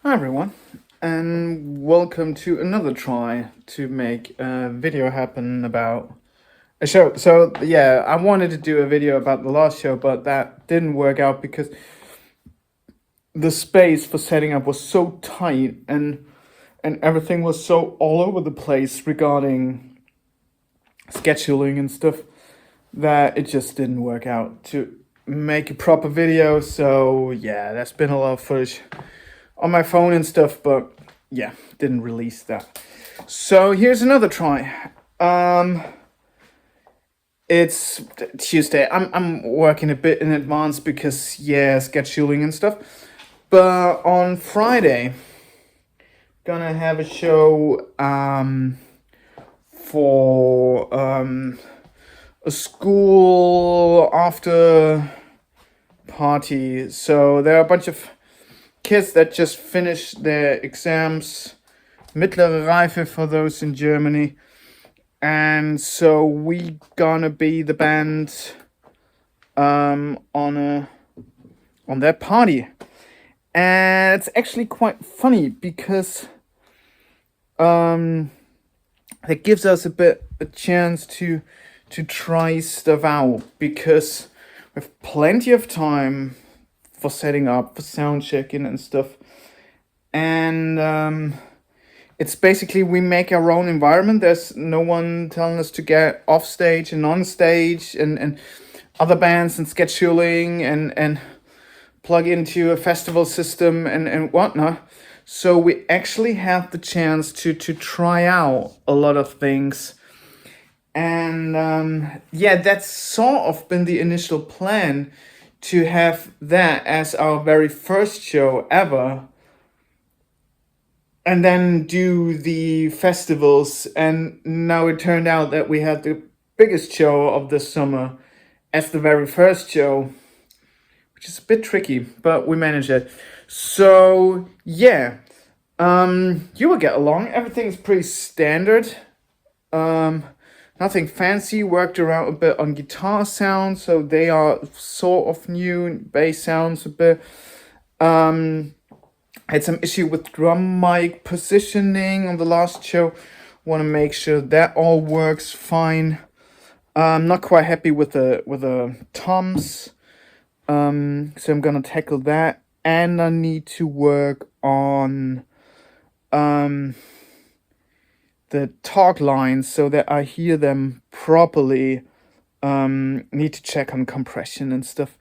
Hi everyone, and welcome to another try to make a video happen about a show. So yeah, I wanted to do a video about the last show, but that didn't work out because the space for setting up was so tight and everything was so all over the place regarding scheduling and stuff that it just didn't work out to make a proper video. So yeah, there's been a lot of footage on my phone and stuff, but yeah, didn't release that. So here's another try. It's Tuesday. I'm working a bit in advance because yeah, scheduling and stuff. But on Friday, gonna have a show for a school after party. So there are a bunch of kids that just finished their exams, mittlere Reife for those in Germany, and so we gonna be the band on that party, and it's actually quite funny because it gives us a chance to try stuff out because we have plenty of time for setting up, for sound checking and stuff. And it's basically we make our own environment. There's no one telling us to get off stage and on stage and other bands and scheduling and plug into a festival system and whatnot. So we actually have the chance to try out a lot of things. And yeah, that's sort of been the initial plan, to have that as our very first show ever, and then do the festivals. And now it turned out that we had the biggest show of the summer as the very first show, which is a bit tricky, but we managed it. So yeah, you will get along. Everything's pretty standard. Nothing fancy. Worked around a bit on guitar sounds, so they are sort of new. Bass sounds a bit. Had some issue with drum mic positioning on the last show. Want to make sure that all works fine. Not quite happy with the toms. So I'm gonna tackle that, and I need to work on the talk lines so that I hear them properly. Need to check on compression and stuff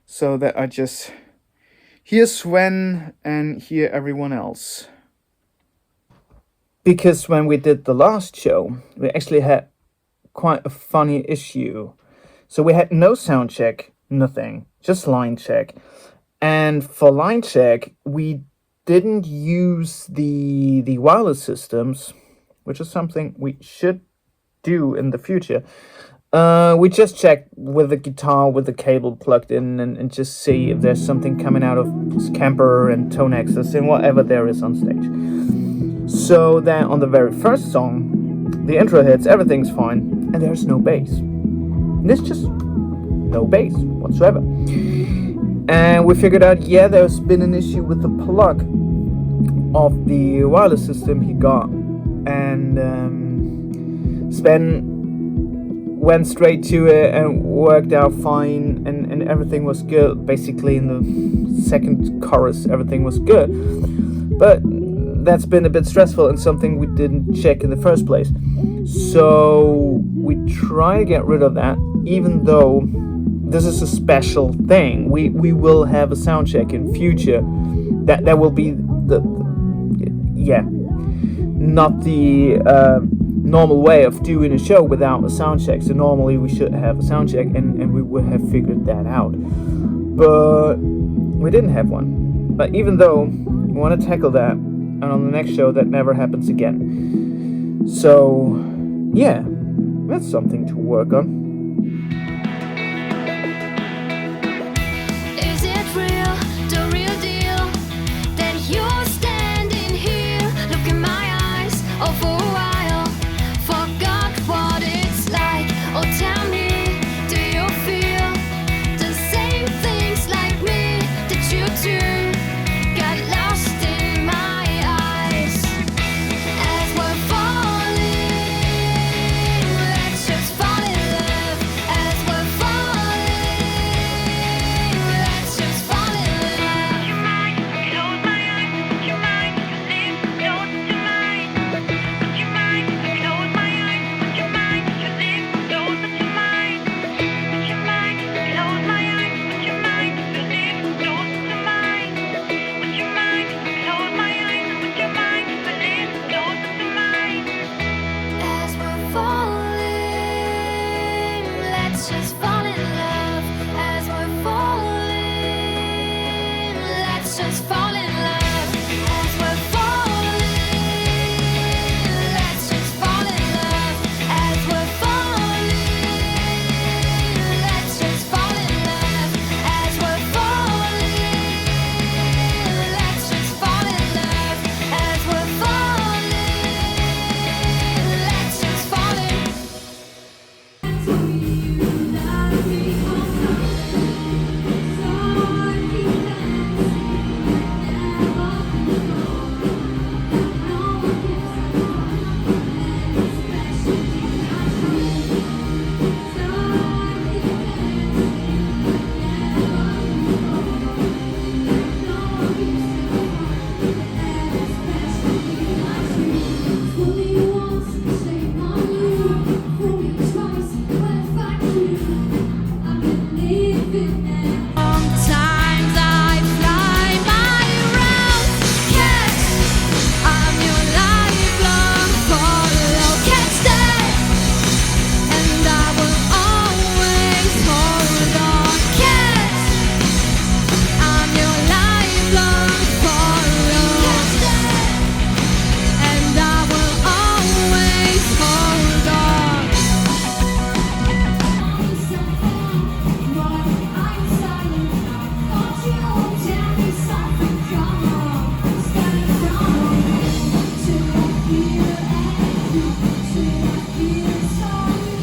so that I just hear Sven and hear everyone else. Because when we did the last show, we actually had quite a funny issue. So we had no sound check, nothing, just line check. And for line check, we didn't use the wireless systems, which is something we should do in the future. We just checked with the guitar with the cable plugged in and just see if there's something coming out of Scamper and Tone Access and whatever there is on stage. So then on the very first song, the intro hits, everything's fine, and there's no bass. There's just no bass whatsoever. And we figured out, yeah, there's been an issue with the plug of the wireless system he got. And Sven went straight to it and worked out fine, and everything was good. Basically in the second chorus everything was good, but that's been a bit stressful and something we didn't check in the first place. So we try to get rid of that, even though this is a special thing. We will have a sound check in future. That will be not the normal way of doing a show without a sound check. So normally we should have a sound check, and we would have figured that out. But we didn't have one. But even though we want to tackle that, and on the next show that never happens again. So yeah, that's something to work on. Is it real, the real deal? Then you're standing here, look in my eyes, oh for a while, forgot what it's like. Oh tell me, do you feel the same things like me? Did you too? Got lost in my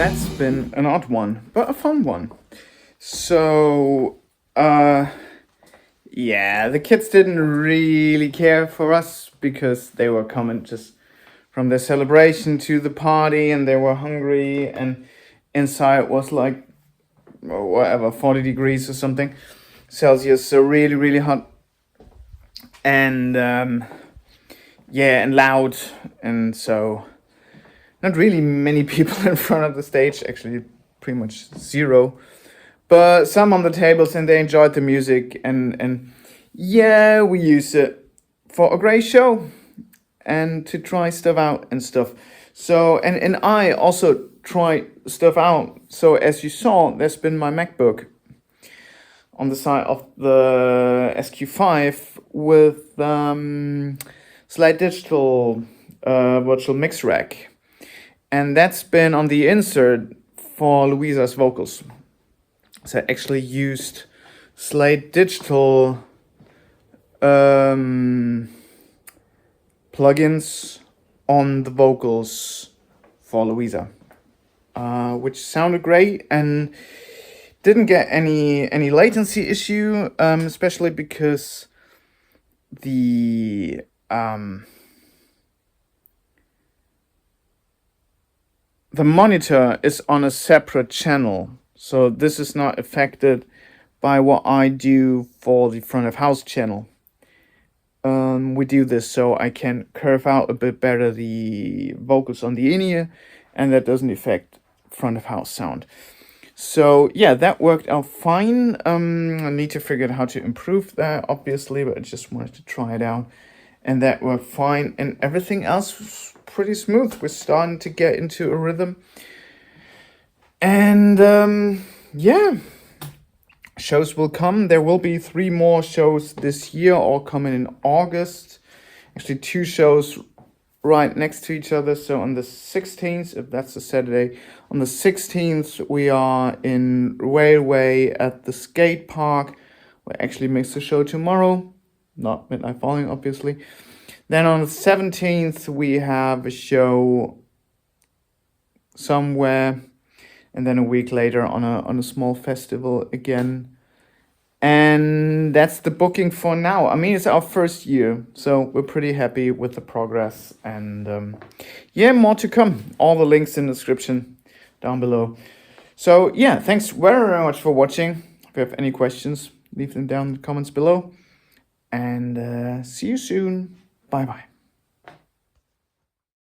that's been an odd one, but a fun one. So, yeah, the kids didn't really care for us because they were coming just from the celebration to the party and they were hungry, and inside was like, whatever, 40 degrees or something Celsius, so really, really hot. And yeah, and loud, and so not really many people in front of the stage, actually pretty much zero, but some on the tables, and they enjoyed the music, and yeah, we use it for a great show and to try stuff out and stuff. So and I also try stuff out. So as you saw, there's been my MacBook on the side of the SQ5 with Slide Digital virtual mix rack, and that's been on the insert for Louisa's vocals. So I actually used Slide Digital plugins on the vocals for Louisa, which sounded great and didn't get any latency issue, especially because the monitor is on a separate channel, so this is not affected by what I do for the front of house channel. We do this so I can curve out a bit better the vocals on the in-ear, and that doesn't affect front of house sound. So yeah, that worked out fine. I need to figure out how to improve that, obviously, but I just wanted to try it out, and that worked fine, and everything else was pretty smooth. We're starting to get into a rhythm, and yeah, shows will come. There will be 3 more shows this year, all coming in August. Actually 2 shows right next to each other. So on the 16th, if that's a Saturday, on the 16th we are in Railway at the skate park. We actually makes the show tomorrow, not Midnight Falling, obviously. Then on the 17th we have a show somewhere, and then a week later on a small festival again. And that's the booking for now. I mean, it's our first year, so we're pretty happy with the progress. And yeah, more to come. All the links in the description down below. So yeah, thanks very, very much for watching. If you have any questions, leave them down in the comments below. And see you soon. Bye bye.